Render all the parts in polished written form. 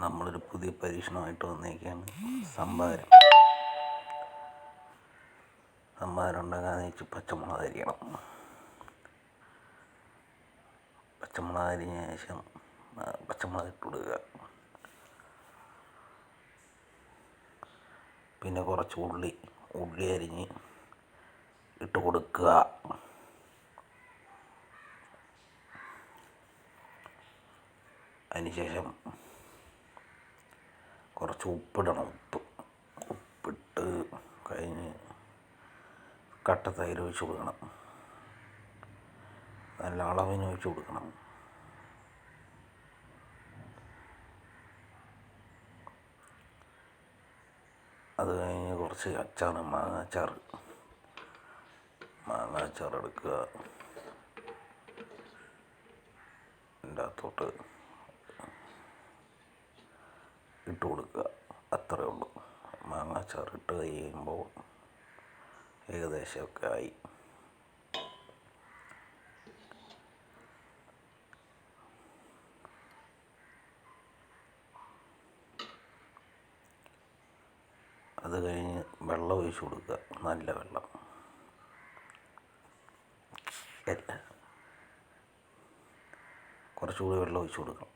നമ്മളൊരു പുതിയ പരീക്ഷണമായിട്ട് വന്നേക്കാണ്. സംഭാരം ഉണ്ടാക്കാന്ന് വെച്ച് പച്ചമുളക് അരിയണം. പച്ചമുളക് അരിഞ്ഞ ശേഷം പച്ചമുളക് ഇട്ട് കൊടുക്കുക. പിന്നെ കുറച്ച് ഉള്ളി അരിഞ്ഞ് ഇട്ട് കൊടുക്കുക. അതിനുശേഷം കുറച്ച് ഉപ്പിടണം. ഉപ്പിട്ട് കഴിഞ്ഞ് കട്ട തൈര് ഒഴിച്ച് കൊടുക്കണം. നല്ല അളവിന് ഒഴിച്ച് കൊടുക്കണം. അത് കഴിഞ്ഞ് കുറച്ച് മാങ്ങാച്ചാർ എടുക്കുക. അതിൻ്റെ അകത്തോട്ട് ഇട്ട് കൊടുക്കുക. അത്രയേ ഉള്ളൂ. മാങ്ങാച്ചാർ ഇട്ട് കഴിയുമ്പോൾ ഏകദേശമൊക്കെ ആയി. അത് കഴിഞ്ഞ് വെള്ളം ഒഴിച്ച് കൊടുക്കുക. നല്ല വെള്ളം. കുറച്ചുകൂടി വെള്ളം ഒഴിച്ച് കൊടുക്കണം.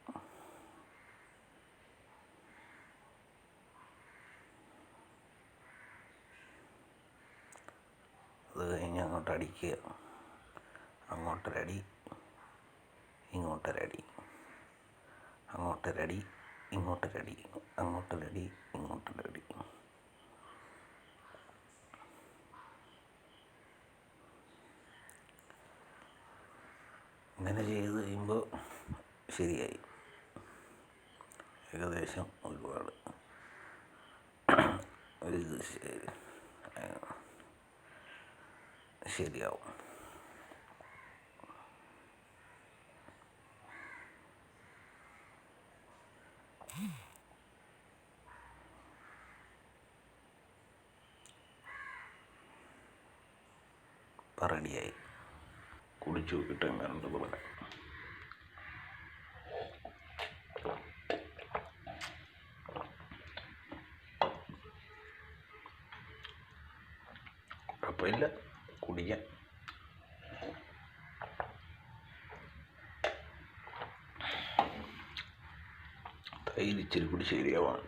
അത് കഴിഞ്ഞ് അങ്ങോട്ട് അടിക്കുക. അങ്ങോട്ടൊരടി, ഇങ്ങോട്ടൊരടി, അങ്ങോട്ടൊരടി, ഇങ്ങോട്ടൊരടി, അങ്ങോട്ടൊരടി, ഇങ്ങോട്ടൊരടി. ഇങ്ങനെ ചെയ്ത് കഴിയുമ്പോൾ ശരിയായി. ഏകദേശം ഒരുപാട് ശരിയാവും. ഇപ്പം റെഡിയായി. കുടിച്ചു നോക്കിയിട്ട് എങ്ങനെയുണ്ട് പറയാം. കുഴപ്പമില്ല, കുടിക്കാം. തൈര് ഇച്ചിരി കൂടി ശരിയാവാണ്.